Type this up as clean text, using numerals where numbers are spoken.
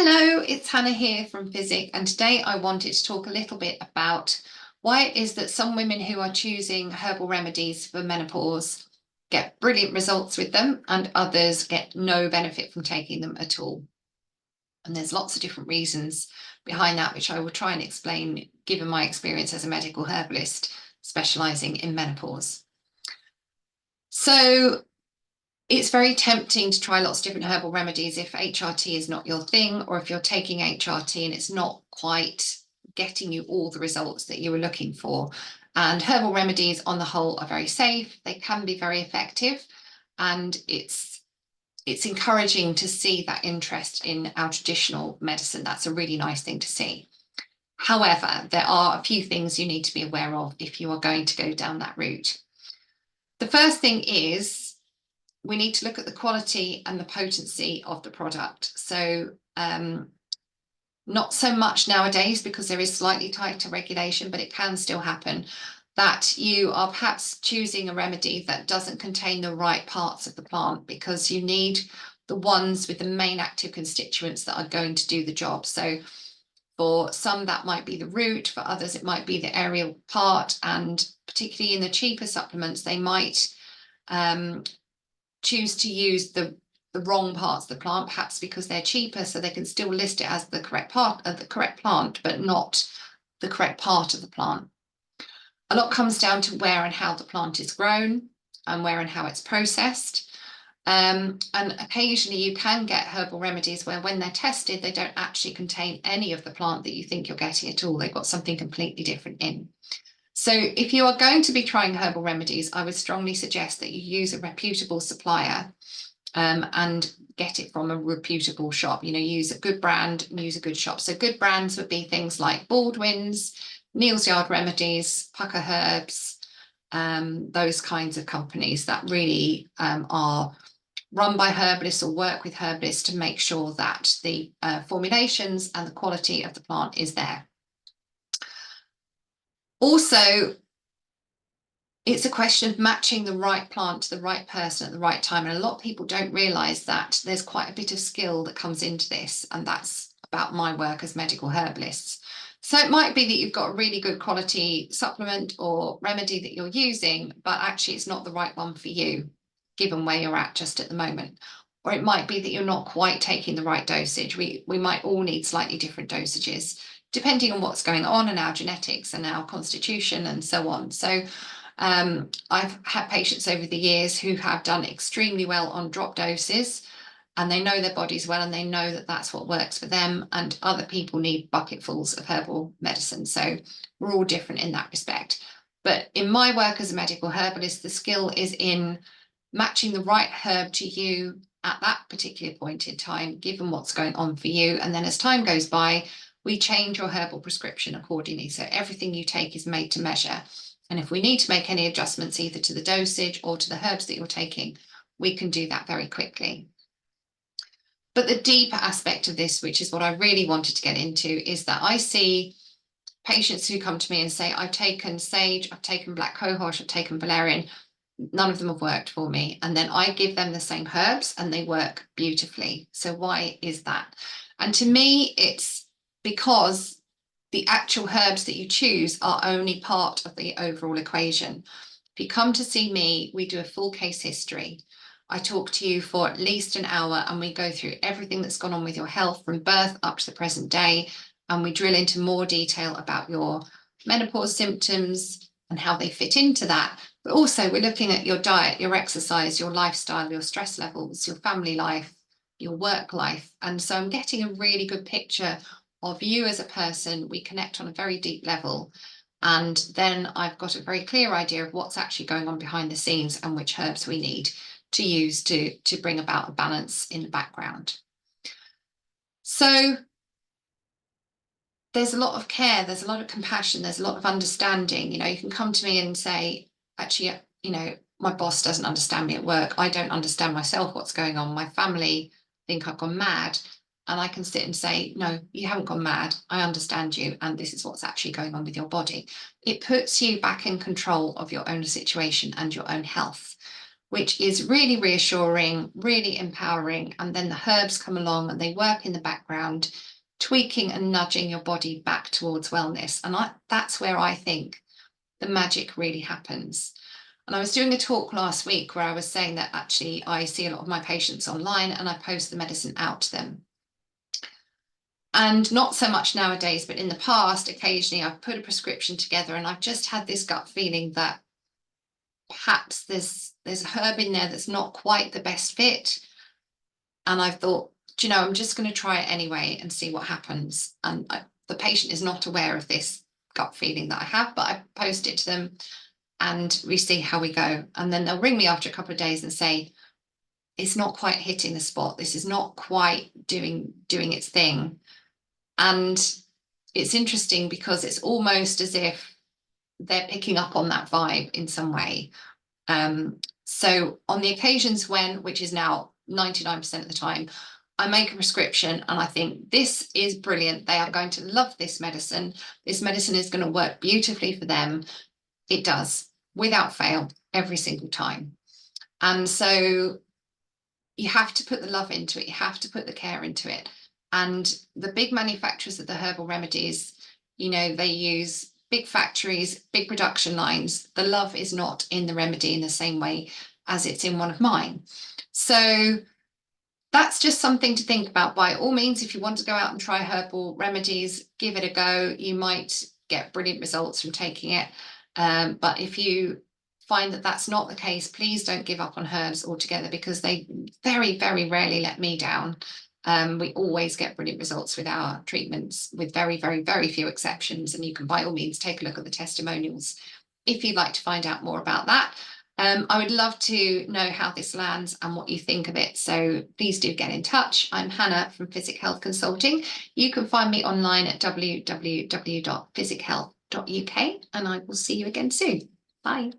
Hello, it's Hannah here from Physic, and today I wanted to talk a little bit about why it is that some women who are choosing herbal remedies for menopause get brilliant results with them and others get no benefit from taking them at all. And there's lots of different reasons behind that, which I will try and explain given my experience as a medical herbalist specializing in menopause. So it's very tempting to try lots of different herbal remedies if HRT is not your thing, or if you're taking HRT and it's not quite getting you all the results that you were looking for. And herbal remedies on the whole are very safe. They can be very effective. And it's encouraging to see that interest in our traditional medicine. That's a really nice thing to see. However, there are a few things you need to be aware of if you are going to go down that route. The first thing is we need to look at the quality and the potency of the product. So not so much nowadays because there is slightly tighter regulation, but it can still happen that you are perhaps choosing a remedy that doesn't contain the right parts of the plant because you need the ones with the main active constituents that are going to do the job. So for some, that might be the root, for others, it might be the aerial part, and particularly in the cheaper supplements, they might choose to use the wrong parts of the plant, perhaps because they're cheaper, so they can still list it as the correct part of the correct plant, but not the correct part of the plant. A lot comes down to where and how the plant is grown and where and how it's processed. And occasionally you can get herbal remedies where when they're tested, they don't actually contain any of the plant that you think you're getting at all. They've got something completely different in. So if you are going to be trying herbal remedies, I would strongly suggest that you use a reputable supplier and get it from a reputable shop. Use a good brand and use a good shop. So good brands would be things like Baldwin's, Neal's Yard Remedies, Pucker Herbs, those kinds of companies that really are run by herbalists or work with herbalists to make sure that the formulations and the quality of the plant is there. Also, it's a question of matching the right plant to the right person at the right time. And a lot of people don't realize that there's quite a bit of skill that comes into this. And that's about my work as medical herbalists. So it might be that you've got a really good quality supplement or remedy that you're using, but actually it's not the right one for you, given where you're at just at the moment. Or it might be that you're not quite taking the right dosage. We might all need slightly different dosages, depending on what's going on in our genetics and our constitution and so on. So I've had patients over the years who have done extremely well on drop doses, and they know their bodies well and they know that that's what works for them, and other people need bucketfuls of herbal medicine. So we're all different in that respect. But in my work as a medical herbalist, the skill is in matching the right herb to you at that particular point in time, given what's going on for you. And then as time goes by, we change your herbal prescription accordingly. So everything you take is made to measure. And if we need to make any adjustments either to the dosage or to the herbs that you're taking, we can do that very quickly. But the deeper aspect of this, which is what I really wanted to get into, is that I see patients who come to me and say, I've taken sage, I've taken black cohosh, I've taken valerian, none of them have worked for me. And then I give them the same herbs and they work beautifully. So why is that? And to me, it's because the actual herbs that you choose are only part of the overall equation. If you come to see me, we do a full case history. I talk to you for at least an hour and we go through everything that's gone on with your health from birth up to the present day. And we drill into more detail about your menopause symptoms and how they fit into that. But also we're looking at your diet, your exercise, your lifestyle, your stress levels, your family life, your work life. And so I'm getting a really good picture of you as a person. We connect on a very deep level. And then I've got a very clear idea of what's actually going on behind the scenes and which herbs we need to use to bring about a balance in the background. So there's a lot of care, there's a lot of compassion, there's a lot of understanding. You can come to me and say, actually, my boss doesn't understand me at work. I don't understand myself, what's going on. My family think I've gone mad. And I can sit and say, no, you haven't gone mad. I understand you. And this is what's actually going on with your body. It puts you back in control of your own situation and your own health. which is really reassuring, really empowering. And then the herbs come along and they work in the background, tweaking and nudging your body back towards wellness. And that's where I think the magic really happens. And I was doing a talk last week where I was saying that actually I see a lot of my patients online and I post the medicine out to them. And not so much nowadays, but in the past, occasionally I've put a prescription together and I've just had this gut feeling that perhaps there's a herb in there that's not quite the best fit. And I've thought, I'm just going to try it anyway and see what happens. And the patient is not aware of this gut feeling that I have, but I post it to them and we see how we go. And then they'll ring me after a couple of days and say, it's not quite hitting the spot. This is not quite doing its thing. And it's interesting because it's almost as if they're picking up on that vibe in some way. So on the occasions when, which is now 99% of the time, I make a prescription and I think this is brilliant. They are going to love this medicine. This medicine is going to work beautifully for them. It does, without fail, every single time. And so you have to put the love into it. You have to put the care into it. And the big manufacturers of the herbal remedies, they use big factories, big production lines. The love is not in the remedy in the same way as it's in one of mine. So that's just something to think about. By all means, if you want to go out and try herbal remedies, give it a go. You might get brilliant results from taking it. But if you find that that's not the case, please don't give up on herbs altogether, because they very, very rarely let me down. We always get brilliant results with our treatments, with very, very, very few exceptions. And you can by all means take a look at the testimonials if you'd like to find out more about that. I would love to know how this lands and what you think of it. So please do get in touch. I'm Hannah from Physic Health Consulting. You can find me online at www.physichealth.uk, and I will see you again soon. Bye.